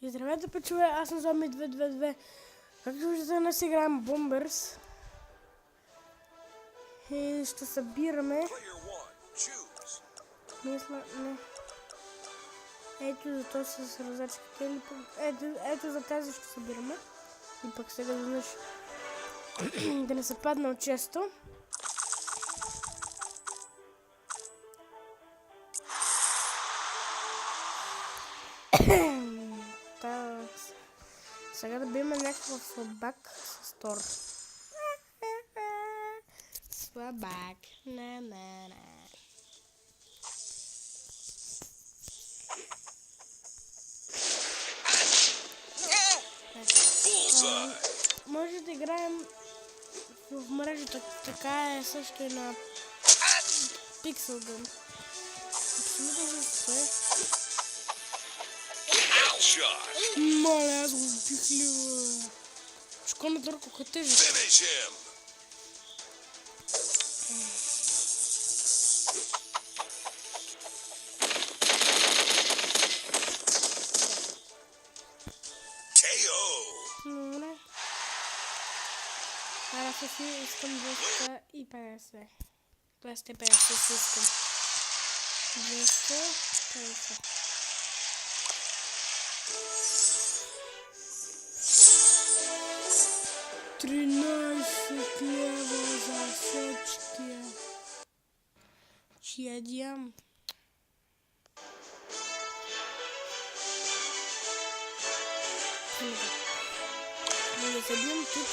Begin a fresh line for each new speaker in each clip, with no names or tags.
И здравейте, печове, аз съм Зоми 222. Както виждате, днес играем Bombers. И ще събираме... Мисля, не. Ето за то с розачките. Ето за тази ще събираме. И пък сега да да не се падна от често. Сега да бием някакъв слабак с Тор. Слабак. Може да играем в мрежата, така е също и на Pixel Gun. Абсолютно също е. Моля, аз го убих ли, бе? Шко на Тор, колко е тежък. Добре. Аз си искам 250. 250 си искам. 250. $13 лева за сечки. Че ядям. Да събьем тут.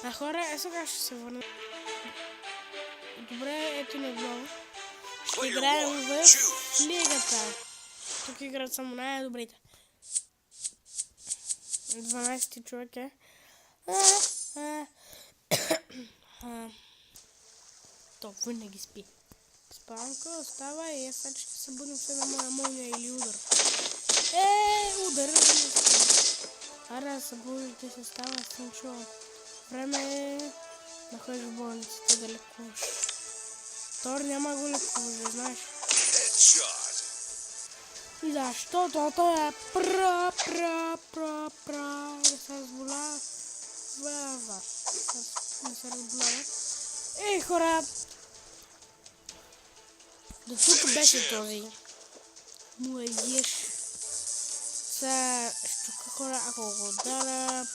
А хора, сега ще се върна. Добре, ето ни отново. Ще играем в лигата. Тук играят само най-добрите. 12 човек е. То винаги спи. Спалка остава и сега ще се будем се на моя молния или удар. Удар! Аре да се будете се става, аз съм чувал. Време е да ходиш в болницата да лекуваш. Тор няма го лекуваш, знаеш. Защото той е да се разболява. Да се разболява. Ей, хора! До тук беше този. Му е еш. Сега ще хора, ако го удара.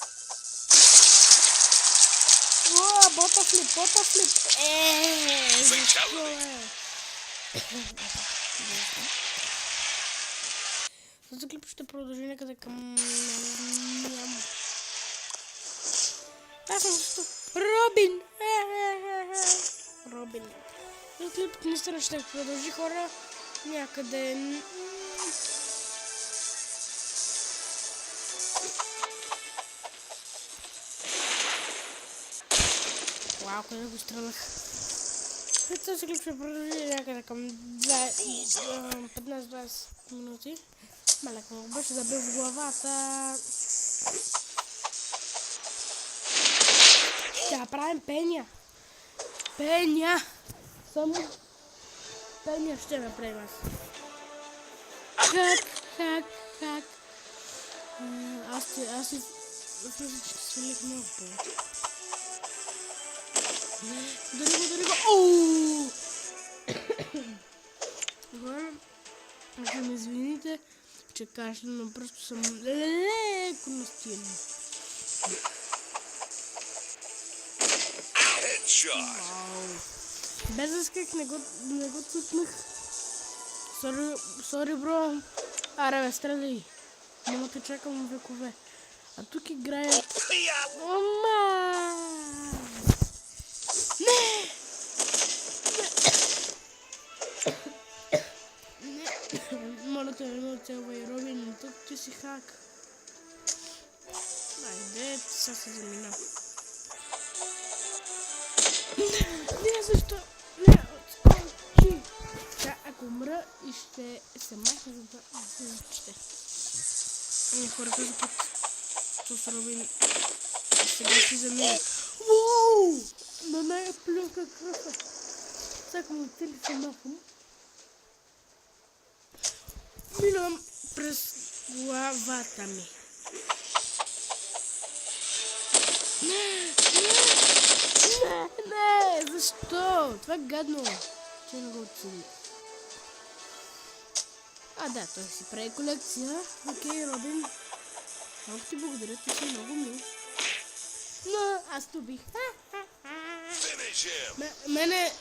Ботафлип! Защо е? Този клип ще продължи някъде към... Няма. Аз съм също... Робин! Робин. Този клип наистина ще продължи, хора, някъде... Вау, къде го стрелах. Този клип ще продължи някъде към 15-20 минути. Малек му беше забил в главата. Ще направим пеня. Само пеня ще направим аз. Как. Аз си мисля, че свалих много повече. Удари го! Ооо! Ако ме извините, че кашлям, но просто съм леко настилен. Без да скак, не го цъкнах. Сори, бро. Аре, бе, стреляй. Няма те чакам векове. А тук играе... Моля те, не оцелвай, Робин, тук ти си хак. Айде, сега се замина. Не, защо? Не, отскочи. Сега, ако умра и ще се махне, за да изучите. Хората за път с Робин сега си замина. Воу! на най-плюнка кръста. Всякому цели се махам. Минавам през главата ми. Не, защо? Това е гадно. Че не го оцени. Да, той си прави колекция. Окей, Робин. Много ти благодаря, ти си много мил. Но аз то бих. Мене,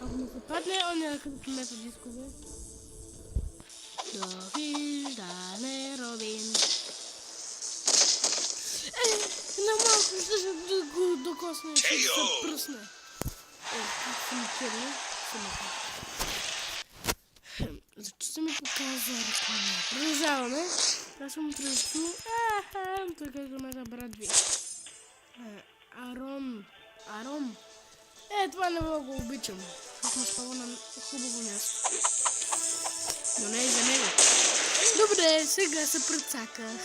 ако ми се падне, он е като мета дискове. Довиждане, Робин. На малко ще да го докосне и ще се пръсне. Съм черно. Защо се ми показва реклама? Продължаваме. Аз съм тръжно. Той казва ме да брат ви. Арон. Това не мога го обичам. Аз ме спава на хубаво място. Но не и за него. Добре, сега се прецаках.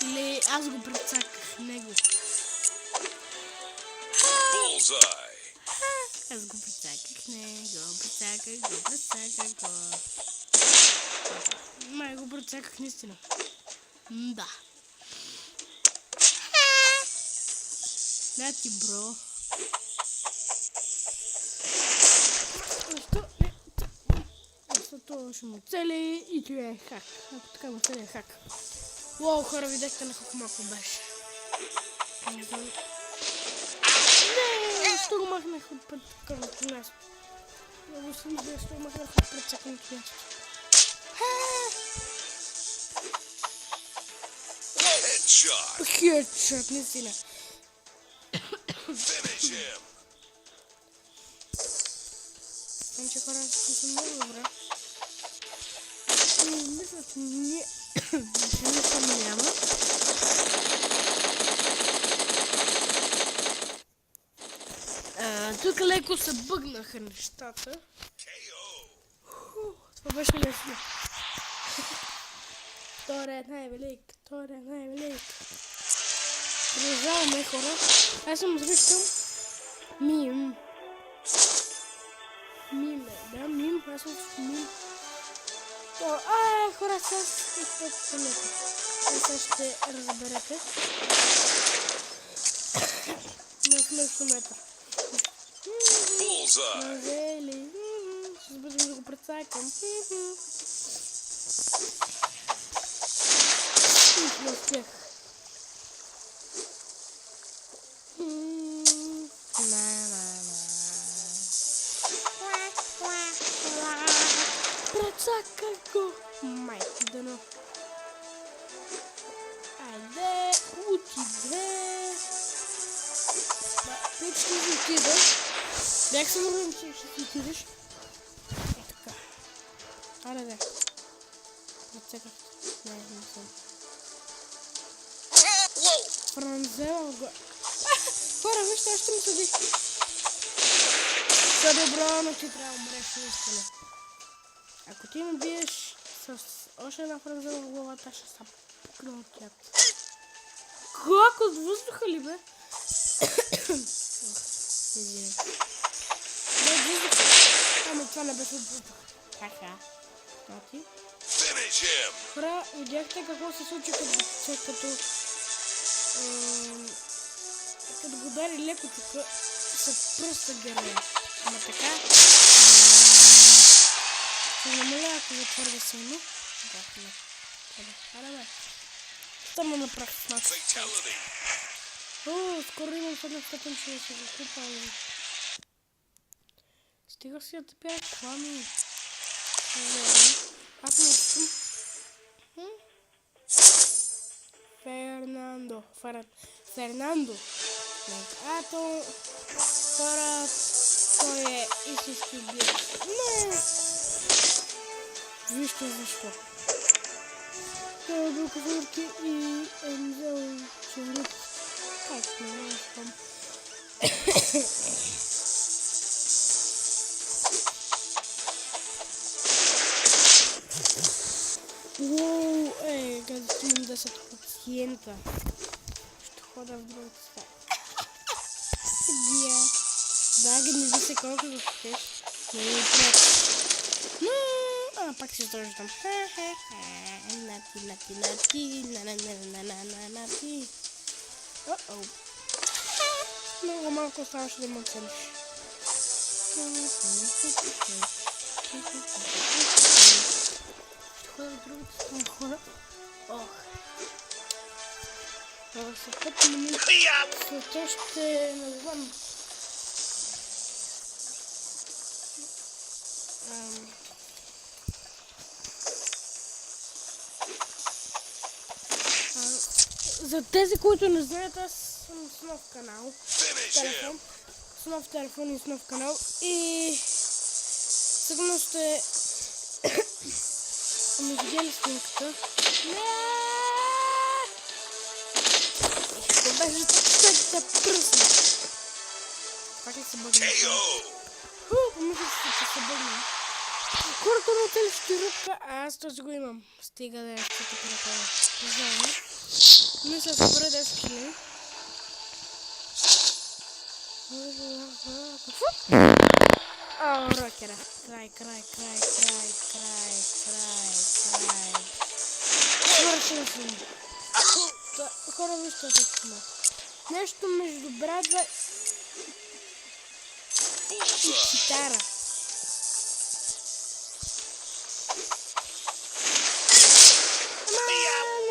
Или аз го прецаках него. Аз го прецаках него, прецаках го. Май го прецаках наистина. Да. Да ти, бро. Защото ще му цели и това е хак. Ако така му цели е хак. Уау, хора, видяхте на колко малко беше. Защо го махнах от такъвото място? Много съм идея, защо го махнах от прецаканото място. Хедшот, наистина. Знам, че хора са много добре. Мисля, че нищо няма. Тук леко се бъгнаха нещата. Това беше лесно. Той е най-велик. Продължаваме, хора. Аз съм звичкам Мим. Мим. Аз съм Мим. Хора, сега ще разберете. На слънцометър. Мазели. Ще бъдем да го прецакам. Не успях. Прецакай го. Майко дано. Айде, отиде. Пет ще отидеш. Бях се мървам, че ще отидеш. Така. Да. Прецаках. Не съм. Франзела го. Хора, вижте, аз ще ми съди. Добро, но ти трябва да умреш наистина. Ако ти ме биеш с още една франзела в главата, ще са пукна от тях. Как от въздуха ли, бе? Извиня. Да, от въздуха. Ами това не беше от въздуха. Ха-ха. Тати. Хора, видяхте какво се случи, като го удари леко тук, се пръста героя. Ама така, се намаля, ако го твърде силно. Бе. Тъмно направих с нас. Скоро имам съдна степен, че ще го купа. Стига си да пия клами. Аз не искам. Фернандо. Хора, той е истински убиец. Не! Вижте защо. Той е бил козурки и е взел червик. Как не искам. Уоу, казах, че имам 10 пациента. Ще хода в другата стая. Да, гнизи се колко да хотеш. Не е пред. Но, пак се сдържам. Нати, нати. О-о. Много малко оставаше да му оцениш. Ще ходя в другата страна хора. Ох. След 5 минути. След това ще не знам. За тези, които не знаят, аз съм с нов канал. Телефон. С нов телефон и с нов канал. И сигурно сте ами видели снимката. Ще беше да пръсна. Пак ли се бъдна? Помислих се, че се бъдна. Хората на отели ще ръпка, а аз този го имам. Стига да я ще те препада. Не знам. Мисля да събера 10 хиляди. О, рокера. Край. Свършим си. Хора, вижте така има. Нещо между брадва и китара.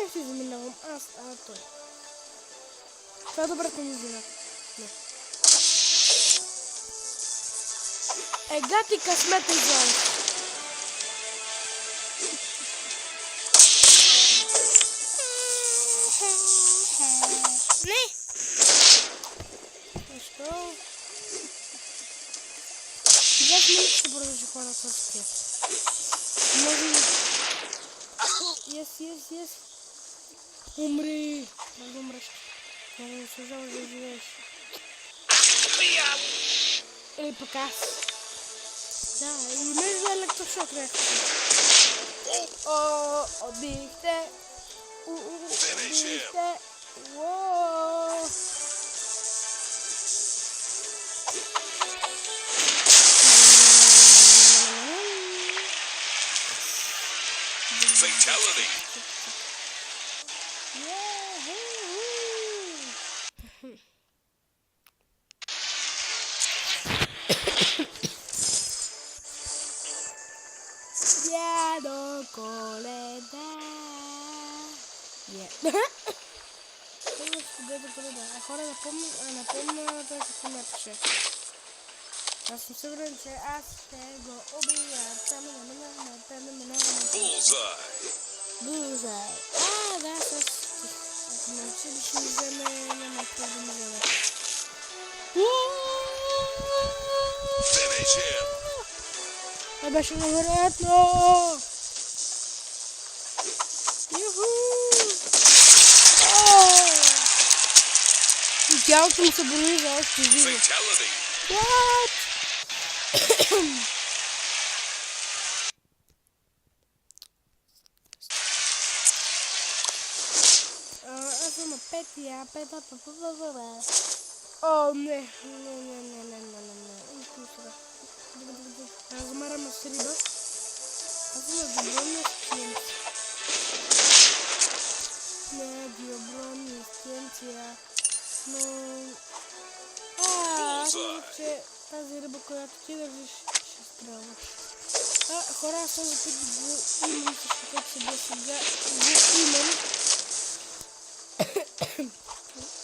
Не си заминавам. Аз, той. Това е добрата музика. Не. Гати късмет излай. Не! Защо? 10 минути ще продължи хората с теб. Може... Yes. Умри! Да умреш. Не заслужаваш да живееш. Или пък аз. Да, и между електрошок реакция. Обихте. Обихте. Уооо.
Fatality.
Дядо Коледа. Дядо Коледа. Хора, напомня той какво ме пише. Аз съм сигурен, че аз ще го убия. Булзай. Да, ако ме учили, ще ми вземе, няма какво да ми вземе. Това беше невероятно! Юху! И тялото ми се брои за още живо. What? Аз съм на петия, О, не. Размараме с риба. Аз съм на добровни стенция. Не, добровни стенция. Но... аз мисля, че тази риба, която ти държиш, ще стрелваш. Хора, аз този път го имам, също като се бе сега. Го имам.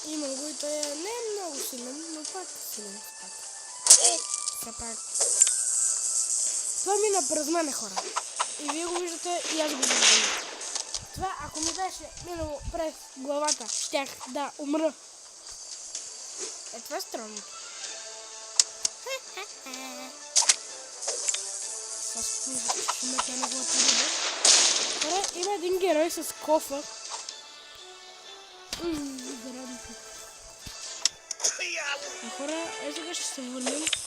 Имам го и той не е много силен, но пак силен. Все пак. Това мина през мене, хора. И вие го виждате, и аз го виждам. Това, ако ми беше минало през главата, щях да умра. Това е странно. Ще ме тя неговата риба. Хора, има един герой с кофа. Хора, сега ще се върнем.